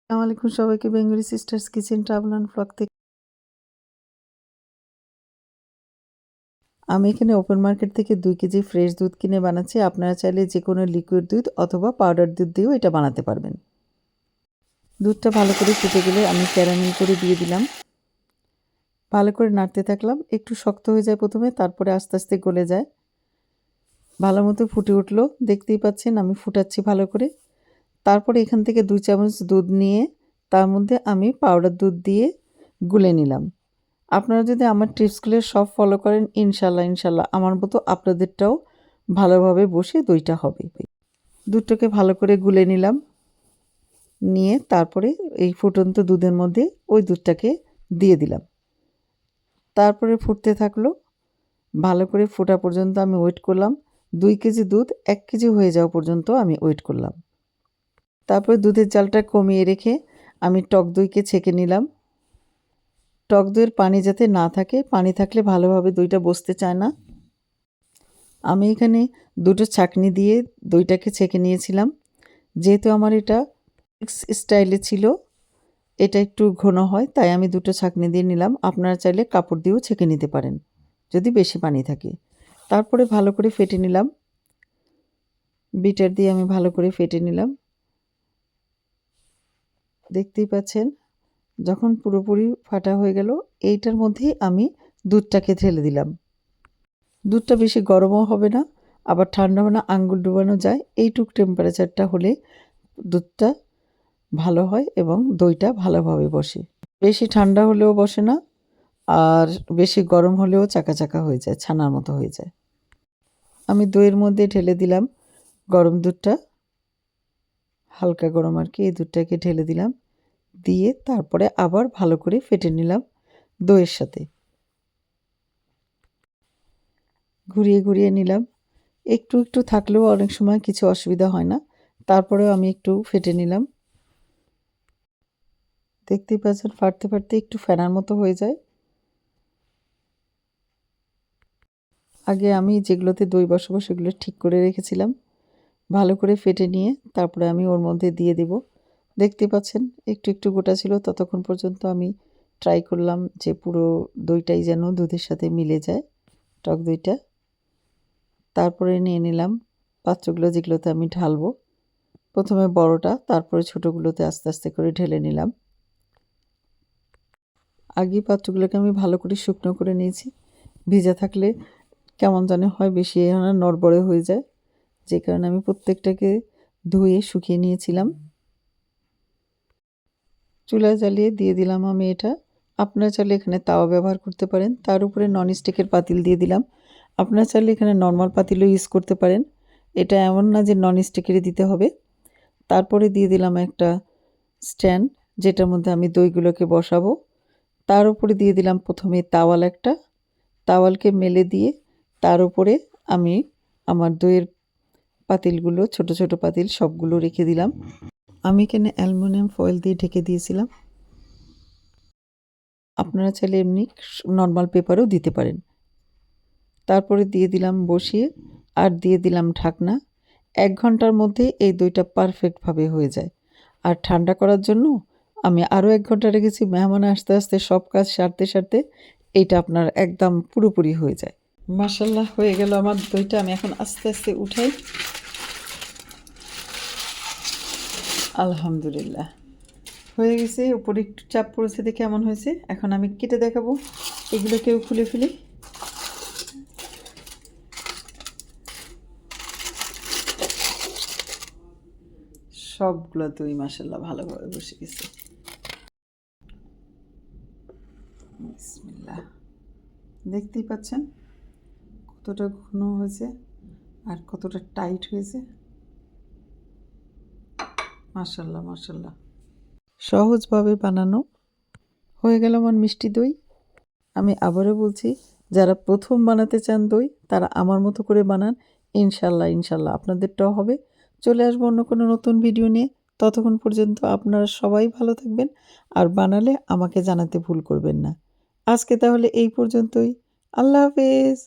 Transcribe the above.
আসসালামু আলাইকুম সবাইকে Bengali sisters kitchen travel and blog থেকে। আমি এখানে ওপেন মার্কেট থেকে 2 কেজি ফ্রেশ দুধ কিনে বানাচ্ছি। আপনারা চাইলে যে কোনো লিকুইড দুধ অথবা পাউডার দুধ দিয়েও এটা বানাতে পারবেন। দুধটা ভালো করে ফুটে গেলে আমি ক্যারামেল করে দিয়ে দিলাম। ভালো করে নাড়তে থাকলাম। একটু শক্ত হয়ে যায় প্রথমে, তারপরে আস্তে আস্তে গলে যায়। ভালো মতো ফুটে উঠলো, দেখতেই পাচ্ছেন আমি ফুটাচ্ছি ভালো করে। তারপরে এখান থেকে 2 চামচ দুধ নিয়ে তার মধ্যে আমি পাউডার দুধ দিয়ে গুলে নিলাম। আপনারা যদি আমার টিপসগুলো সব ফলো করেন, ইনশাল্লাহ আমার মতো আপনাদেরটাও ভালোভাবে বসে দইটা হবে। দুধটাকে ভালো করে গুলে নিলাম, নিয়ে তারপরে এই ফুটন্ত দুধের মধ্যে ওই দুধটাকে দিয়ে দিলাম। তারপরে ফুটতে থাকলো, ভালো করে ফোটা পর্যন্ত আমি ওয়েট করলাম। 2 কেজি দুধ 1 কেজি হয়ে যাওয়া পর্যন্ত আমি ওয়েট করলাম। তারপরে দুধের জালটা কমিয়ে রেখে আমি টক দইকে ছেঁকে নিলাম। টক দইয়ের পানি যাতে না থাকে, পানি থাকলে ভালোভাবে দইটা বসতে চায় না। আমি এখানে 2টো ছাঁকনি দিয়ে দইটাকে ছেঁকে নিয়েছিলাম। যেহেতু আমার এটা স্টাইলে ছিল, এটা একটু ঘন হয়, তাই আমি 2টো ছাঁকনি দিয়ে নিলাম। আপনারা চাইলে কাপড় দিয়েও ছেঁকে নিতে পারেন যদি বেশি পানি থাকে। তারপরে ভালো করে ফেটে নিলাম, বিটার দিয়ে আমি ভালো করে ফেটে নিলাম। দেখতেই পাচ্ছেন যখন পুরোপুরি ফাটা হয়ে গেল, এইটার মধ্যেই আমি দুধটাকে ঢেলে দিলাম। দুধটা বেশি গরমও হবে না, আবার ঠান্ডা হবে না, আঙ্গুল ডুবানো যায়। এইটুক টেম্পারেচারটা হলে দুধটা ভালো হয় এবং দইটা ভালোভাবে বসে। বেশি ঠান্ডা হলেও বসে না, আর বেশি গরম হলেও চাকা চাকা হয়ে যায়, ছানার মতো হয়ে যায়। আমি দইয়ের মধ্যে ঢেলে দিলাম গরম দুধটা, হালকা গরম আর কি। এই দুধটাকে ঢেলে দিলাম, দিয়ে তারপরে আবার ভালো করে ফেটে নিলাম দইয়ের সাথে। ঘুরিয়ে ঘুরিয়ে নিলাম। একটু একটু থাকলেও অনেক সময় কিছু অসুবিধা হয় না, তারপরেও আমি একটু ফেটে নিলাম। দেখতেই পাচ্ছেন ফাটতে ফাটতে একটু ফেনার মতো হয়ে যায়। আগে আমি যেগুলোতে দই বসাবো সেগুলো ঠিক করে রেখেছিলাম। ভালো করে ফেটে নিয়ে তারপরে আমি ওর মধ্যে দিয়ে দেব। দেখতে পাচ্ছেন একটু একটু গোটা ছিল, ততক্ষণ পর্যন্ত আমি ট্রাই করলাম যে পুরো দইটাই যেন দুধের সাথে মিলে যায়, টক দইটা। তারপরে নিয়ে নিলাম পাত্রগুলো যেগুলোতে আমি ঢালবো। প্রথমে বড়টা, তারপরে ছোটোগুলোতে আস্তে আস্তে করে ঢেলে নিলাম। আগে পাত্রগুলোকে আমি ভালো করে শুকনো করে নিয়েছি। ভিজা থাকলে কেমন জানি হয়, বেশি নড়বড়ে হয়ে যায়, যে কারণে আমি প্রত্যেকটাকে ধুয়ে শুকিয়ে নিয়েছিলাম। চুলা জ্বালিয়ে দিয়ে দিলাম আমি এটা। আপনারা চাইলে এখানে তাওয়া ব্যবহার করতে পারেন, তার উপরে ননস্টিকের পাতিল দিয়ে দিলাম। আপনারা চাইলে এখানে নর্মাল পাতিলও ইউজ করতে পারেন, এটা এমন না যে ননস্টিকেরই দিতে হবে। তারপরে দিয়ে দিলাম একটা স্ট্যান্ড, যেটার মধ্যে আমি দইগুলোকে বসাবো। তার উপরে দিয়ে দিলাম প্রথমে তাওয়াল একটা, তাওয়ালকে মেলে দিয়ে তার উপরে আমি আমার দইয়ের পাতিলগুলো, ছোট ছোট পাতিল সবগুলো রেখে দিলাম। আমি এখানে অ্যালুমিনিয়াম ফয়েল দিয়ে ঢেকে দিয়েছিলাম। আপনারা চাইলে এমনি নর্মাল পেপারও দিতে পারেন। তারপরে দিয়ে দিলাম বসিয়ে, আর দিয়ে দিলাম ঢাকনা। 1 ঘন্টার মধ্যে এই দইটা পারফেক্টভাবে হয়ে যায়। আর ঠান্ডা করার জন্য আমি আরও 1 ঘন্টা রেখেছি। মেহমান আসতে আসতে সব কাজ সারতে সারতে এইটা আপনার একদম পুরোপুরি হয়ে যায়। মাশাল্লাহ হয়ে গেল আমার দইটা। আমি এখন আস্তে আস্তে উঠাই। আলহামদুলিল্লাহ হয়ে গেছে। উপরে একটু চাপ পড়েছে দেখে এমন হয়েছে। এখন আমি কেটে দেখাবো, এগুলোকেও খুলে ফেলি। সবগুলো দই মাশাল্লাহ ভালোভাবে বসে গেছে। বিসমিল্লাহ, দেখতেই পাচ্ছেন কতটা ঘন হয়েছে আর কতটা টাইট হয়েছে। মাশাল্লাহ মাশাল্লাহ, সহজভাবে বানানো হয়ে গেল আমার মিষ্টি দই। আমি আবারও বলছি, যারা প্রথম বানাতে চান দই, তারা আমার মতো করে বানান। ইনশাল্লাহ আপনাদেরটাও হবে। চলে আসবো অন্য কোনো নতুন ভিডিও নিয়ে। ততক্ষণ পর্যন্ত আপনারা সবাই ভালো থাকবেন, আর বানালে আমাকে জানাতে ভুল করবেন না। আজকে তাহলে এই পর্যন্তই। আল্লাহ হাফেজ।